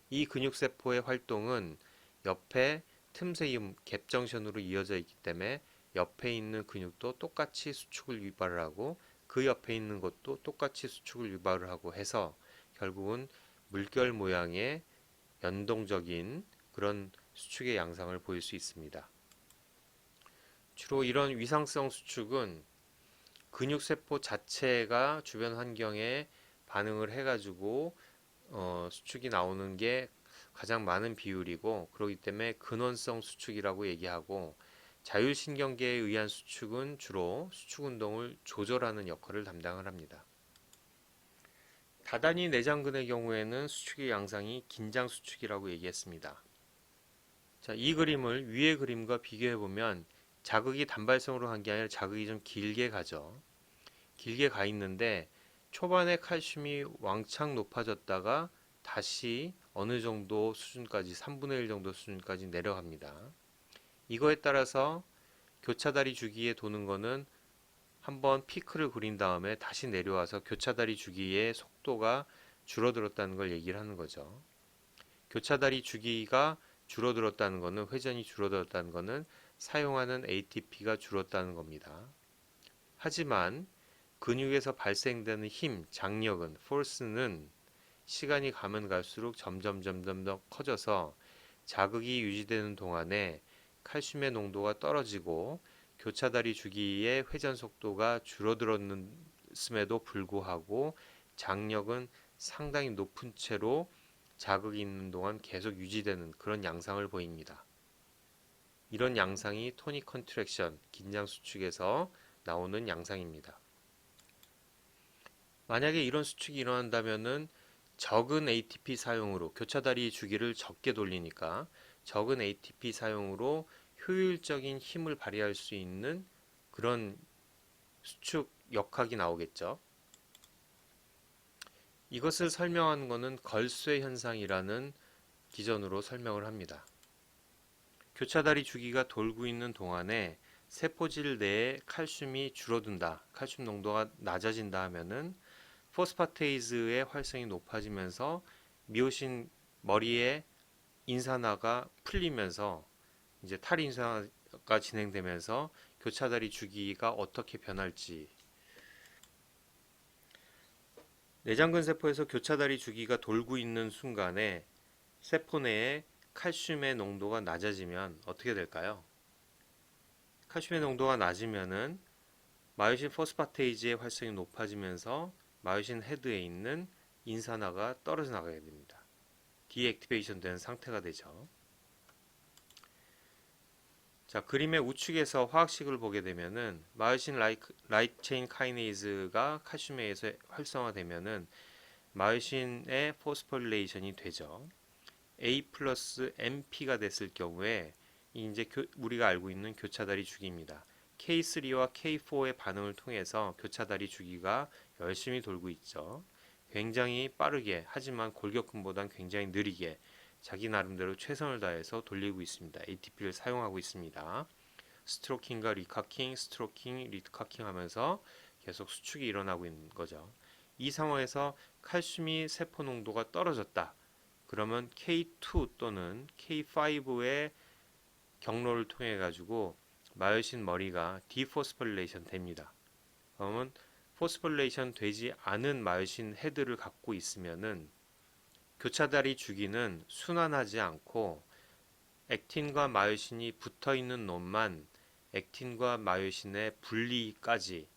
이 근육세포의 활동은 옆에 틈새임 갭정션으로 이어져 있기 때문에 옆에 있는 근육도 똑같이 수축을 유발을 하고 그 옆에 있는 것도 똑같이 수축을 유발을 하고 해서 결국은 물결 모양의 연동적인 그런 수축의 양상을 보일 수 있습니다. 주로 이런 위상성 수축은 근육세포 자체가 주변 환경에 반응을 해가지고 수축이 나오는 게 가장 많은 비율이고 그렇기 때문에 근원성 수축이라고 얘기하고 자율신경계에 의한 수축은 주로 수축 운동을 조절하는 역할을 담당을 합니다. 다단위 내장근의 경우에는 수축의 양상이 긴장 수축이라고 얘기했습니다. 자, 이 그림을 위의 그림과 비교해 보면 자극이 단발성으로 한 게 아니라 자극이 좀 길게 가죠. 길게 가 있는데 초반에 칼슘이 왕창 높아졌다가 다시 어느 정도 수준까지 3분의 1 정도 수준까지 내려갑니다. 이거에 따라서 교차다리 주기에 도는 거는 한번 피크를 그린 다음에 다시 내려와서 교차다리 주기의 속도가 줄어들었다는 걸 얘기를 하는 거죠. 교차다리 주기가 줄어들었다는 것은 회전이 줄어들었다는 것은 사용하는 ATP가 줄었다는 겁니다. 하지만 근육에서 발생되는 힘, 장력은 force는 시간이 가면 갈수록 점점 더 커져서 자극이 유지되는 동안에 칼슘의 농도가 떨어지고 교차다리 주기의 회전 속도가 줄어들었음에도 불구하고 장력은 상당히 높은 채로 자극이 있는 동안 계속 유지되는 그런 양상을 보입니다. 이런 양상이 토닉 컨트랙션, 긴장 수축에서 나오는 양상입니다. 만약에 이런 수축이 일어난다면은 적은 ATP 사용으로 교차다리 주기를 적게 돌리니까 적은 ATP 사용으로 효율적인 힘을 발휘할 수 있는 그런 수축 역학이 나오겠죠. 이것을 설명하는 것은 걸쇠 현상이라는 기전으로 설명을 합니다. 교차다리 주기가 돌고 있는 동안에 세포질 내에 칼슘이 줄어든다, 칼슘 농도가 낮아진다 하면은 포스파테이즈의 활성이 높아지면서 미오신 머리에 인산화가 풀리면서 이제 탈인산화가 진행되면서 교차다리 주기가 어떻게 변할지 내장근 세포에서 교차다리 주기가 돌고 있는 순간에 세포 내에 칼슘의 농도가 낮아지면 어떻게 될까요? 칼슘의 농도가 낮으면은 마요신 포스파테이즈의 활성이 높아지면서 마요신 헤드에 있는 인산화가 떨어져 나가게 됩니다. 디액티베이션 된 상태가 되죠. 자, 그림의 우측에서 화학식을 보게 되면은 마요신 라이트 체인 카이네이즈가 칼슘에 의해서 활성화되면은 마요신의 포스포릴레이션이 되죠. A 플러스 MP가 됐을 경우에 이제 우리가 알고 있는 교차다리 주기입니다. K3와 K4의 반응을 통해서 교차다리 주기가 열심히 돌고 있죠. 굉장히 빠르게 하지만 골격근보단 굉장히 느리게 자기 나름대로 최선을 다해서 돌리고 있습니다. ATP를 사용하고 있습니다. 스트로킹과 리카킹, 스트로킹, 리카킹 하면서 계속 수축이 일어나고 있는 거죠. 이 상황에서 칼슘이 세포 농도가 떨어졌다. 그러면 K2 또는 K5의 경로를 통해 가지고 마요신 머리가 디포스폴레이션 됩니다. 그러면 포스폴레이션 되지 않은 마요신 헤드를 갖고 있으면은 교차다리 주기는 순환하지 않고 액틴과 마요신이 붙어 있는 놈만 액틴과 마요신의 분리까지만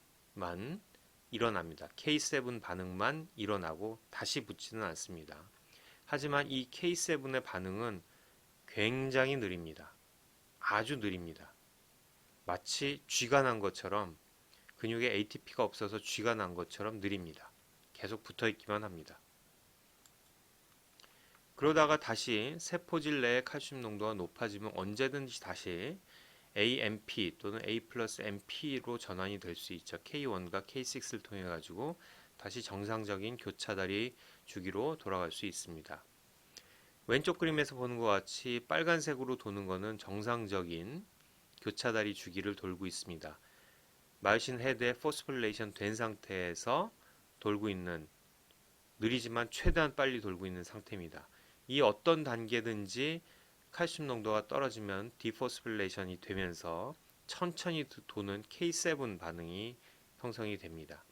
일어납니다. K7 반응만 일어나고 다시 붙지는 않습니다. 하지만 이 K7의 반응은 굉장히 느립니다. 아주 느립니다. 마치 쥐가 난 것처럼 근육에 ATP가 없어서 쥐가 난 것처럼 느립니다. 계속 붙어 있기만 합니다. 그러다가 다시 세포질 내의 칼슘 농도가 높아지면 언제든지 다시 AMP 또는 A 플러스 MP로 전환이 될 수 있죠. K1과 K6를 통해 가지고 다시 정상적인 교차다리 주기로 돌아갈 수 있습니다. 왼쪽 그림에서 보는 것 같이 빨간색으로 도는 것은 정상적인 교차다리 주기를 돌고 있습니다. 마요신 헤드에 포스폴레이션 된 상태에서 돌고 있는 느리지만 최대한 빨리 돌고 있는 상태입니다. 이 어떤 단계든지 칼슘 농도가 떨어지면 디포스폴레이션이 되면서 천천히 도는 K7 반응이 형성이 됩니다.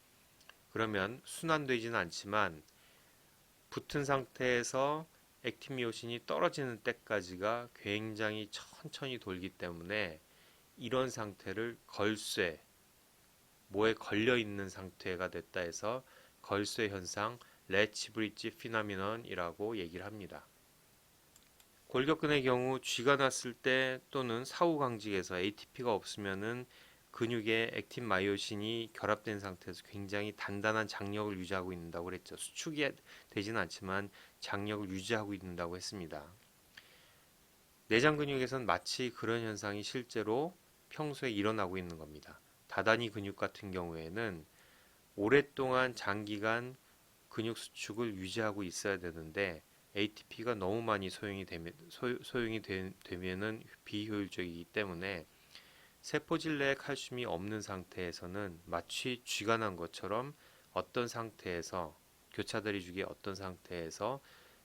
그러면 순환되지는 않지만 붙은 상태에서 액틴미오신이 떨어지는 때까지가 굉장히 천천히 돌기 때문에 이런 상태를 걸쇠, 뭐에 걸려 있는 상태가 됐다 해서 걸쇠 현상, 레치 브릿지 피나미넌이라고 얘기를 합니다. 골격근의 경우 쥐가 났을 때 또는 사후 강직에서 ATP가 없으면은 근육에 액틴 마이오신이 결합된 상태에서 굉장히 단단한 장력을 유지하고 있는다고 그랬죠. 수축이 되지는 않지만 장력을 유지하고 있는다고 했습니다. 내장 근육에선 마치 그런 현상이 실제로 평소에 일어나고 있는 겁니다. 다다니 근육 같은 경우에는 오랫동안 장기간 근육 수축을 유지하고 있어야 되는데 ATP가 너무 많이 소용이 되면은 비효율적이기 때문에 세포질 내에 칼슘이 없는 상태에서는 마치 쥐가 난 것처럼 어떤 상태에서 교차다리 주기의 어떤 상태에서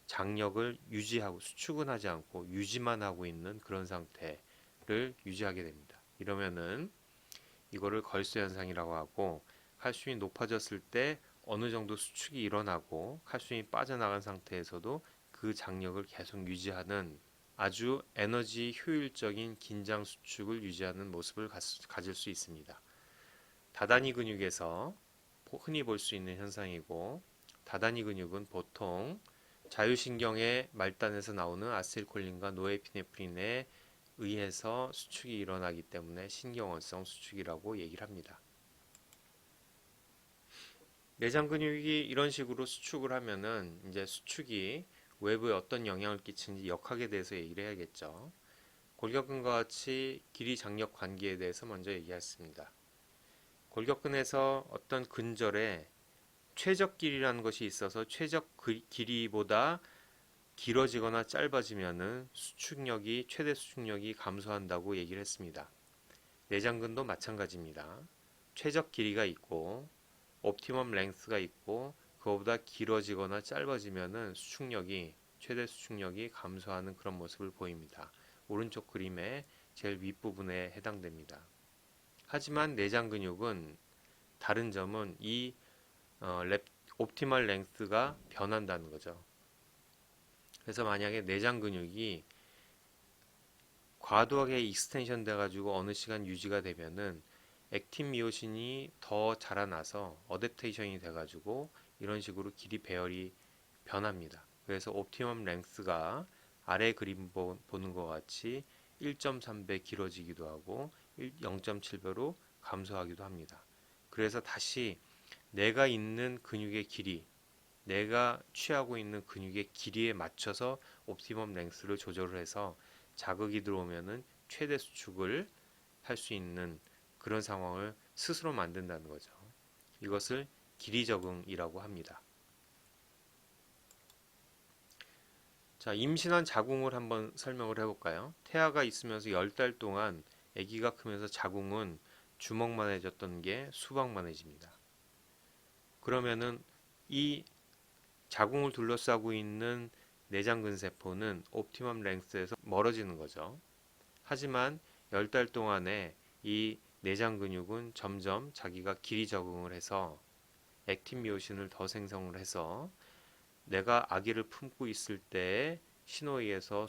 장력을 유지하고 수축은 하지 않고 유지만 하고 있는 그런 상태를 유지하게 됩니다. 이러면은 이거를 걸쇠 현상이라고 하고 칼슘이 높아졌을 때 어느 정도 수축이 일어나고 칼슘이 빠져나간 상태에서도 그 장력을 계속 유지하는 아주 에너지 효율적인 긴장 수축을 유지하는 모습을 가질 수 있습니다. 다다니 근육에서 흔히 볼 수 있는 현상이고 다다니 근육은 보통 자율신경의 말단에서 나오는 아세틸콜린과 노에피네프린에 의해서 수축이 일어나기 때문에 신경원성 수축이라고 얘기를 합니다. 내장 근육이 이런 식으로 수축을 하면은 이제 수축이 외부에 어떤 영향을 끼치는지 역학에 대해서 얘기를 해야겠죠. 골격근과 같이 길이 장력 관계에 대해서 먼저 얘기했습니다. 골격근에서 어떤 근절에 최적 길이라는 것이 있어서 최적 길이보다 길어지거나 짧아지면은 수축력이 최대 수축력이 감소한다고 얘기를 했습니다. 내장근도 마찬가지입니다. 최적 길이가 있고 옵티멈 랭스가 있고 그거보다 길어지거나 짧아지면은 수축력이 최대 수축력이 감소하는 그런 모습을 보입니다. 오른쪽 그림의 제일 윗부분에 해당됩니다. 하지만 내장 근육은 다른 점은 이 옵티멀 랭스가 변한다는 거죠. 그래서 만약에 내장 근육이 과도하게 익스텐션 돼가지고 어느 시간 유지가 되면은 액틴 미오신이 더 자라나서 어댑테이션이 돼가지고 이런 식으로 길이 배열이 변합니다. 그래서 옵티멈 랭스가 아래 그림 보는 것 같이 1.3배 길어지기도 하고 0.7배로 감소하기도 합니다. 그래서 다시 내가 있는 근육의 길이, 내가 취하고 있는 근육의 길이에 맞춰서 옵티멈 랭스를 조절을 해서 자극이 들어오면은 최대 수축을 할 수 있는 그런 상황을 스스로 만든다는 거죠. 이것을 길이 적응이라고 합니다. 자, 임신한 자궁을 한번 설명을 해볼까요? 태아가 있으면서 10달 동안 아기가 크면서 자궁은 주먹만해졌던 게 수박만해집니다. 그러면은 이 자궁을 둘러싸고 있는 내장근 세포는 옵티멈 랭스에서 멀어지는 거죠. 하지만 10달 동안에 이 내장 근육은 점점 자기가 길이 적응을 해서 액틴 미오신을 더 생성을 해서 내가 아기를 품고 있을 때의 신호위에서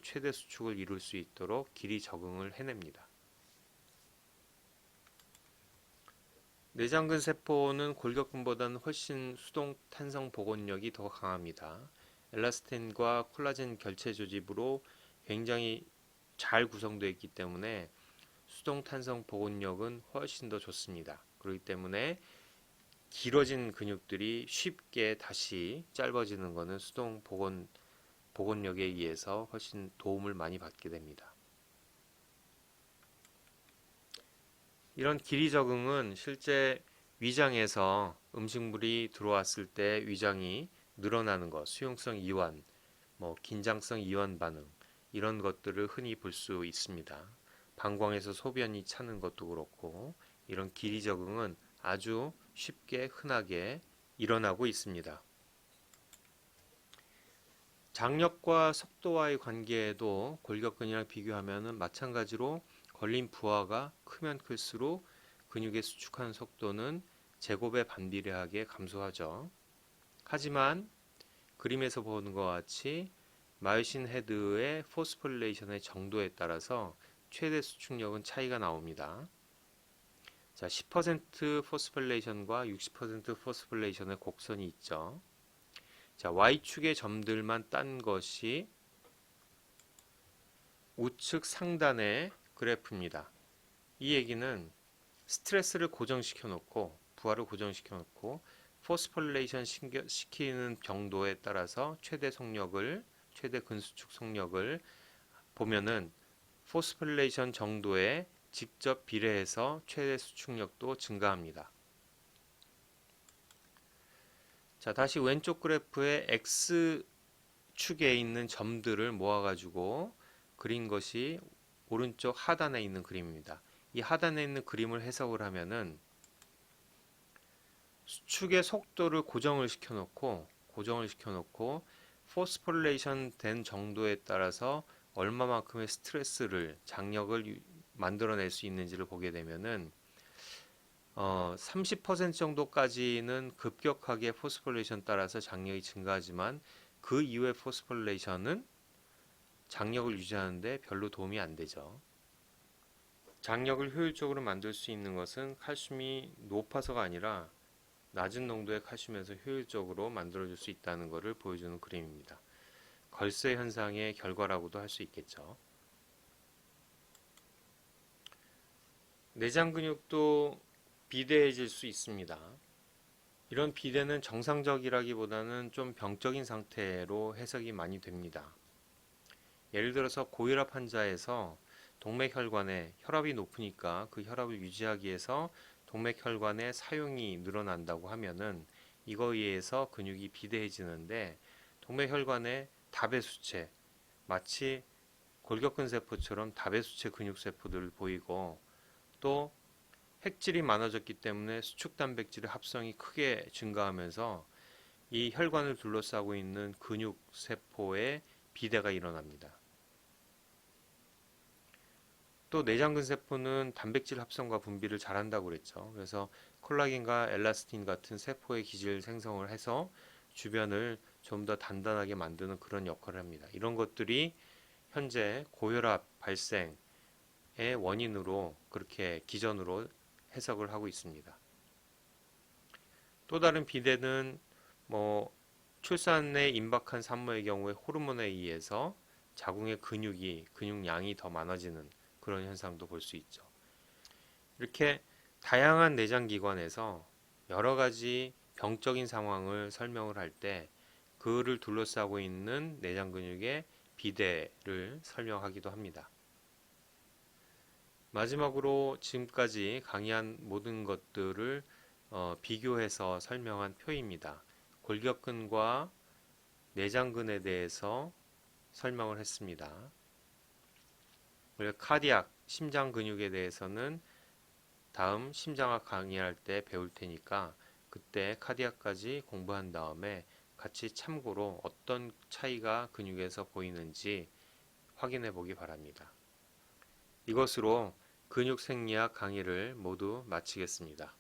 최대 수축을 이룰 수 있도록 길이 적응을 해냅니다. 내장근 세포는 골격근보다는 훨씬 수동 탄성 복원력이 더 강합니다. 엘라스틴과 콜라겐 결체 조직으로 굉장히 잘 구성되어 있기 때문에 수동 탄성 복원력은 훨씬 더 좋습니다. 그렇기 때문에 길어진 근육들이 쉽게 다시 짧아지는 것은 수동 복원력에 의해서 훨씬 도움을 많이 받게 됩니다. 이런 길이 적응은 실제 위장에서 음식물이 들어왔을 때 위장이 늘어나는 것, 수용성 이완, 긴장성 이완 반응 이런 것들을 흔히 볼 수 있습니다. 방광에서 소변이 차는 것도 그렇고 이런 길이 적응은 아주 쉽게 흔하게 일어나고 있습니다. 장력과 속도와의 관계에도 골격근이랑 비교하면 마찬가지로 걸린 부하가 크면 클수록 근육의 수축하는 속도는 제곱에 반비례하게 감소하죠. 하지만 그림에서 보는 것 같이 마요신 헤드의 포스폴레이션의 정도에 따라서 최대 수축력은 차이가 나옵니다. 자, 10% 포스폴레이션과 60% 포스폴레이션의 곡선이 있죠. 자, Y축의 점들만 딴 것이 우측 상단의 그래프입니다. 이 얘기는 스트레스를 고정시켜 놓고 부하를 고정시켜 놓고 포스폴레이션 시키는 정도에 따라서 최대 근수축 속력을 보면은 포스폴레이션 정도에 직접 비례해서 최대 수축력도 증가합니다. 자, 다시 왼쪽 그래프의 X축에 있는 점들을 모아가지고 그린 것이 오른쪽 하단에 있는 그림입니다. 이 하단에 있는 그림을 해석을 하면은 수축의 속도를 고정을 시켜놓고 포스폴레이션 된 정도에 따라서 얼마만큼의 스트레스를 장력을 만들어낼 수 있는지를 보게 되면은 30% 정도까지는 급격하게 포스폴레이션 따라서 장력이 증가하지만 그 이후의 포스폴레이션은 장력을 유지하는데 별로 도움이 안 되죠. 장력을 효율적으로 만들 수 있는 것은 칼슘이 높아서가 아니라 낮은 농도의 칼슘에서 효율적으로 만들어줄 수 있다는 것을 보여주는 그림입니다. 걸쇠 현상의 결과라고도 할 수 있겠죠. 내장 근육도 비대해질 수 있습니다. 이런 비대는 정상적이라기보다는 좀 병적인 상태로 해석이 많이 됩니다. 예를 들어서 고혈압 환자에서 동맥혈관에 혈압이 높으니까 그 혈압을 유지하기 위해서 동맥혈관의 사용이 늘어난다고 하면은 이거에 의해서 근육이 비대해지는데 동맥혈관의 다배수체, 마치 골격근 세포처럼 다배수체 근육 세포들을 보이고 또 핵질이 많아졌기 때문에 수축 단백질의 합성이 크게 증가하면서 이 혈관을 둘러싸고 있는 근육 세포의 비대가 일어납니다. 또 내장근 세포는 단백질 합성과 분비를 잘한다고 그랬죠. 그래서 콜라겐과 엘라스틴 같은 세포의 기질 생성을 해서 주변을 좀 더 단단하게 만드는 그런 역할을 합니다. 이런 것들이 현재 고혈압 발생의 원인으로 그렇게 기전으로 해석을 하고 있습니다. 또 다른 비대는 출산에 임박한 산모의 경우에 호르몬에 의해서 자궁의 근육량이 더 많아지는 그런 현상도 볼 수 있죠. 이렇게 다양한 내장 기관에서 여러 가지 병적인 상황을 설명을 할 때 그를 둘러싸고 있는 내장 근육의 비대를 설명하기도 합니다. 마지막으로 지금까지 강의한 모든 것들을 비교해서 설명한 표입니다. 골격근과 내장근에 대해서 설명을 했습니다. 그리고 카디악, 심장 근육에 대해서는 다음 심장학 강의할 때 배울 테니까 그때 카디악까지 공부한 다음에 같이 참고로 어떤 차이가 근육에서 보이는지 확인해 보기 바랍니다. 이것으로 근육생리학 강의를 모두 마치겠습니다.